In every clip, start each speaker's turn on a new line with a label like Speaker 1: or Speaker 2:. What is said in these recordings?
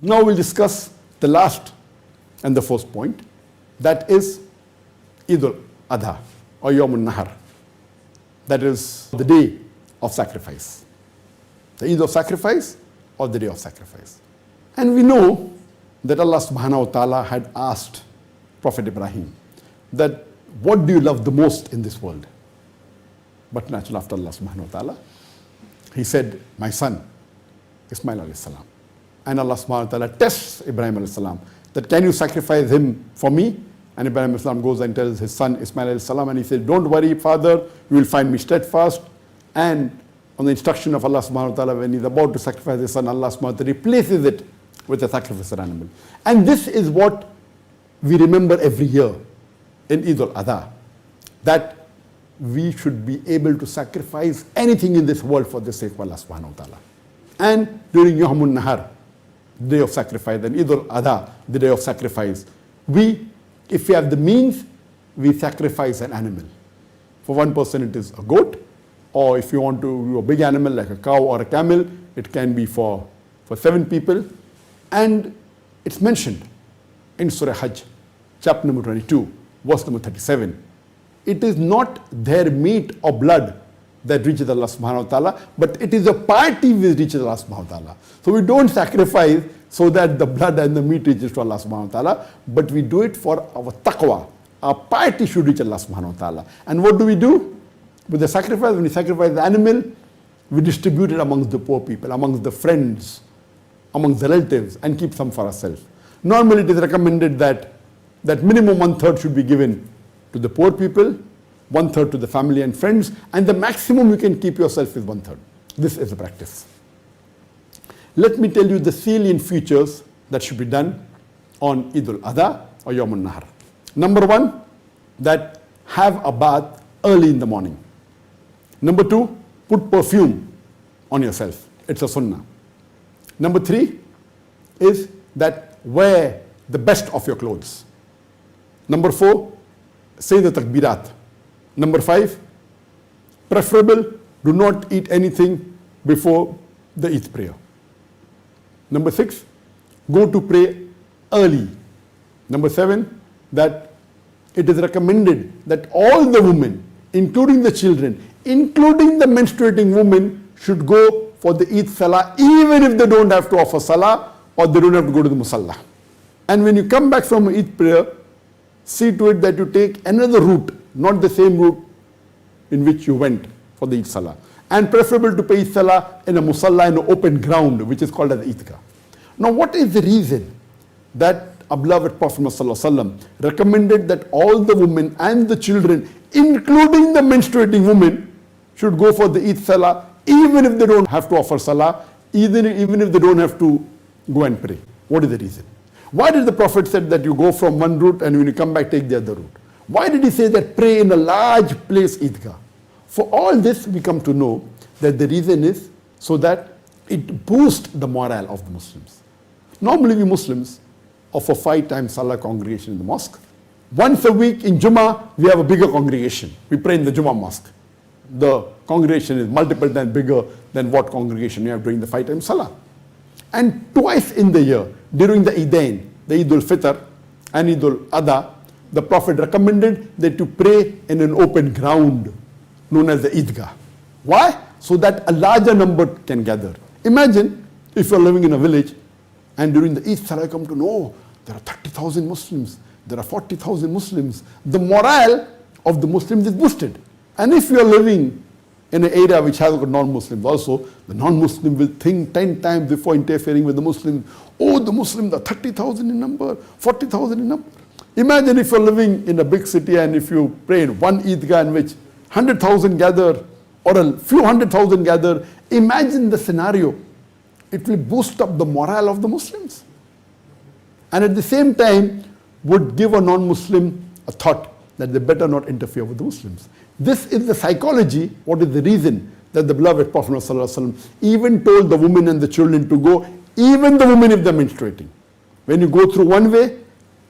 Speaker 1: Now we'll discuss the last and the first point, that is Eidul Adha or Yaumul Nahr. That is the day of sacrifice. The Eid of sacrifice or the day of sacrifice. And we know that Allah subhanahu wa ta'ala had asked Prophet Ibrahim that what do you love the most in this world? But naturally after Allah subhanahu wa ta'ala, he said, my son, Ismail alayhi salam. And Allah subhanahu wa ta'ala tests Ibrahim alayhi salam that can you sacrifice him for me? And Ibrahim alayhi salam goes and tells his son Ismail alayhi salam, and he said, don't worry father, you will find me steadfast. And on the instruction of Allah subhanahu wa ta'ala, when he's about to sacrifice his son, Allah subhanahu wa ta'ala replaces it with a sacrificial animal. And this is what we remember every year in Eidul Adha, that we should be able to sacrifice anything in this world for the sake of Allah subhanahu wa ta'ala. And during Yaumul Nahr, the day of sacrifice, and Eidul Adha, the day of sacrifice, if we have the means, we sacrifice an animal. For one person it is a goat, or if you want to do a big animal like a cow or a camel, it can be for 7 people. And it's mentioned in Surah Hajj, chapter number 22, verse number 37. It is not their meat or blood that reaches Allah subhanahu wa ta'ala, but it is a piety which reaches Allah subhanahu wa ta'ala. So we don't sacrifice so that the blood and the meat reaches to Allah subhanahu wa ta'ala, but we do it for our taqwa. Our piety should reach Allah subhanahu wa ta'ala. And what do we do? With the sacrifice, when we sacrifice the animal, we distribute it amongst the poor people, amongst the friends, amongst the relatives, and keep some for ourselves. Normally it is recommended that minimum 1/3 should be given to the poor people, 1/3 to the family and friends, and the maximum you can keep yourself is 1/3. This is the practice. Let me tell you the salient features that should be done on Eidul Adha or Yaumul Nahr. Number 1, that have a bath early in the morning. Number 2, put perfume on yourself. It's a sunnah. Number 3 is that wear the best of your clothes. Number 4, say the takbirat. Number 5, preferable, do not eat anything before the Eid prayer. Number 6, go to pray early. Number 7, that it is recommended that all the women, including the children, including the menstruating women, should go for the Eid Salah, even if they don't have to offer Salah or they don't have to go to the Musalla. And when you come back from Eid prayer, see to it that you take another route, not the same route in which you went for the Eid Salah. And preferable to pay Eid Salah in a Musalla, in an open ground, which is called as Eidgah. Now what is the reason that our beloved Prophet ﷺ recommended that all the women and the children, including the menstruating women, should go for the Eid Salah, even if they don't have to offer Salah, even if they don't have to go and pray? What is the reason? Why did the Prophet say that you go from one route and when you come back take the other route? Why did he say that pray in a large place Eidgah? For all this we come to know that the reason is so that it boosts the morale of the Muslims. Normally we Muslims offer 5 times Salah congregation in the mosque. Once a week in Jummah we have a bigger congregation. We pray in the Jummah mosque. The congregation is multiple times bigger than what congregation we have during the 5 times Salah. And twice in the year, during the Eidain, the Eidul Fitr and Eidul Adha, the Prophet recommended that you pray in an open ground known as the Eidgah. Why? So that a larger number can gather. Imagine if you're living in a village and during the Eid Salah you come to know there are 30,000 Muslims, there are 40,000 Muslims. The morale of the Muslims is boosted. And if you're living in an area which has got non-Muslims also, the non-Muslim will think 10 times before interfering with the Muslims. Oh, the Muslims are 30,000 in number, 40,000 in number. Imagine if you're living in a big city and if you pray in one Eidgah in which 100,000 gather or a few 100,000 gather. Imagine the scenario. It will boost up the morale of the Muslims. And at the same time would give a non-Muslim a thought that they better not interfere with the Muslims. This is the psychology, what is the reason that the beloved Prophet ﷺ even told the women and the children to go, even the women if they're menstruating. When you go through one way,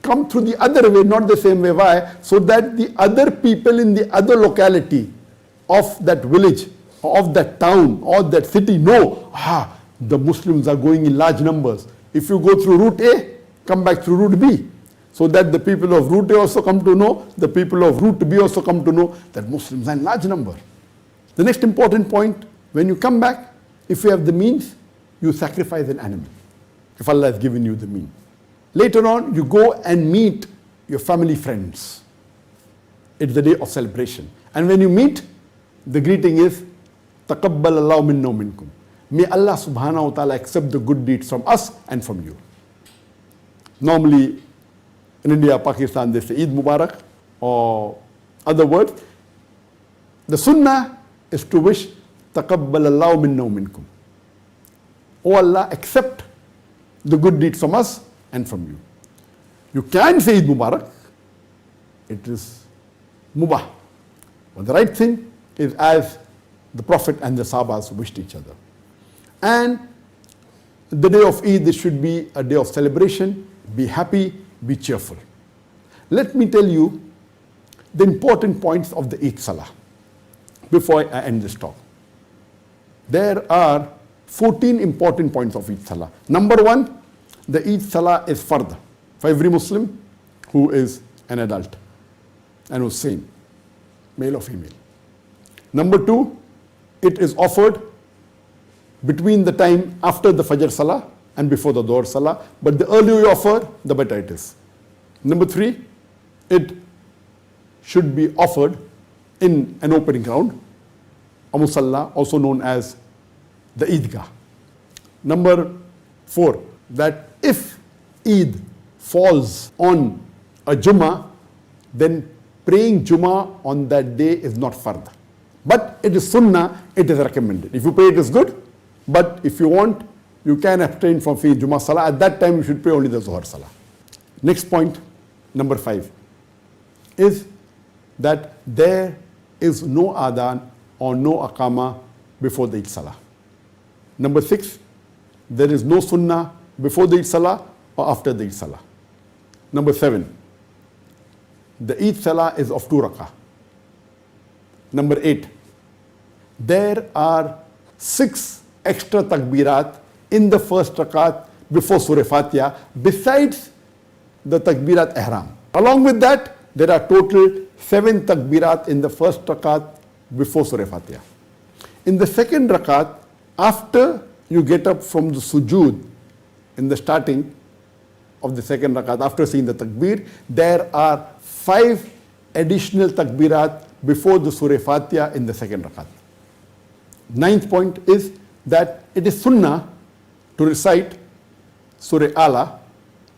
Speaker 1: come through the other way, not the same way. Why? So that the other people in the other locality of that village, or of that town, or that city know, the Muslims are going in large numbers. If you go through route A, come back through route B, so that the people of route A also come to know, the people of route B also come to know that Muslims are in large number. The next important point, when you come back, if you have the means, you sacrifice an animal, if Allah has given you the means. Later on, you go and meet your family friends. It's the day of celebration. And when you meet, the greeting is, Taqabbal Allahu minna wa minkum. May Allah subhanahu wa ta'ala accept the good deeds from us and from you. Normally, in India, Pakistan, they say Eid Mubarak or other words. The sunnah is to wish, Taqabbal Allahu minna wa minkum. Oh Allah, accept the good deeds from us and from you. You can say Eid Mubarak. It is mubah. But the right thing is as the Prophet and the Sahabas wished each other. And the day of Eid, this should be a day of celebration. Be happy, be cheerful. Let me tell you the important points of the Eid Salah before I end this talk. There are 14 important points of Eid Salah. Number one, the Eid Salah is fard for every Muslim who is an adult and who is sane, male or female. Number two, it is offered between the time after the Fajr Salah and before the Dhuhr Salah, but the earlier you offer, the better it is. Number three, it should be offered in an open ground, a musalla, also known as the Eidgah. Number four, that if Eid falls on a Jummah, then praying Jummah on that day is not fard. But it is sunnah, it is recommended. If you pray, it is good. But if you want, you can abstain from praying Jummah Salah. At that time, you should pray only the Zuhr Salah. Next point, number 5, is that there is no adhan or no aqama before the Eid Salah. Number 6, there is no sunnah before the Eid Salah or after the Eid Salah. Number 7, the Eid Salah is of 2 rakah. Number 8, there are 6 extra takbirat in the first rakat before Surah Fatiha, besides the takbirat ihram. Along with that, there are total 7 takbirat in the first rakat before Surah Fatiha. In the second rakat, after you get up from the sujood, in the starting of the second rakat, after seeing the takbir, there are 5 additional takbirat before the Surah Fatiha in the second rakat. 9th point is that it is sunnah to recite Surah Ala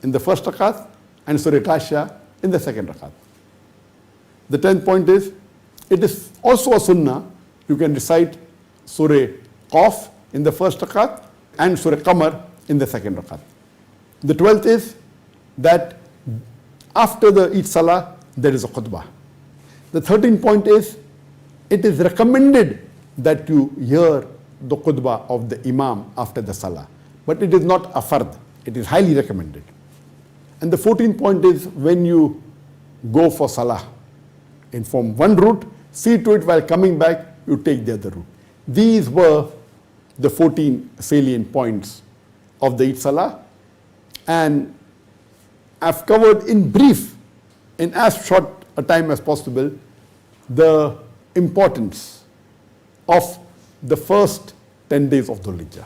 Speaker 1: in the first rakat and Surah Tasha in the second rakat. The 10th point is, it is also a sunnah, you can recite Surah Qaf in the first rakat and Surah Qamar in the second rakat. The 12th is that after the Eid Salah, there is a khutbah. The 13th point is, it is recommended that you hear the khutbah of the Imam after the Salah. But it is not a fard. It is highly recommended. And the 14th point is, when you go for Salah from one route, see to it while coming back, you take the other route. These were the 14 salient points of the Eid Salah. And I've covered in brief, in as short a time as possible, the importance of the first 10 days of Dhul Hijjah.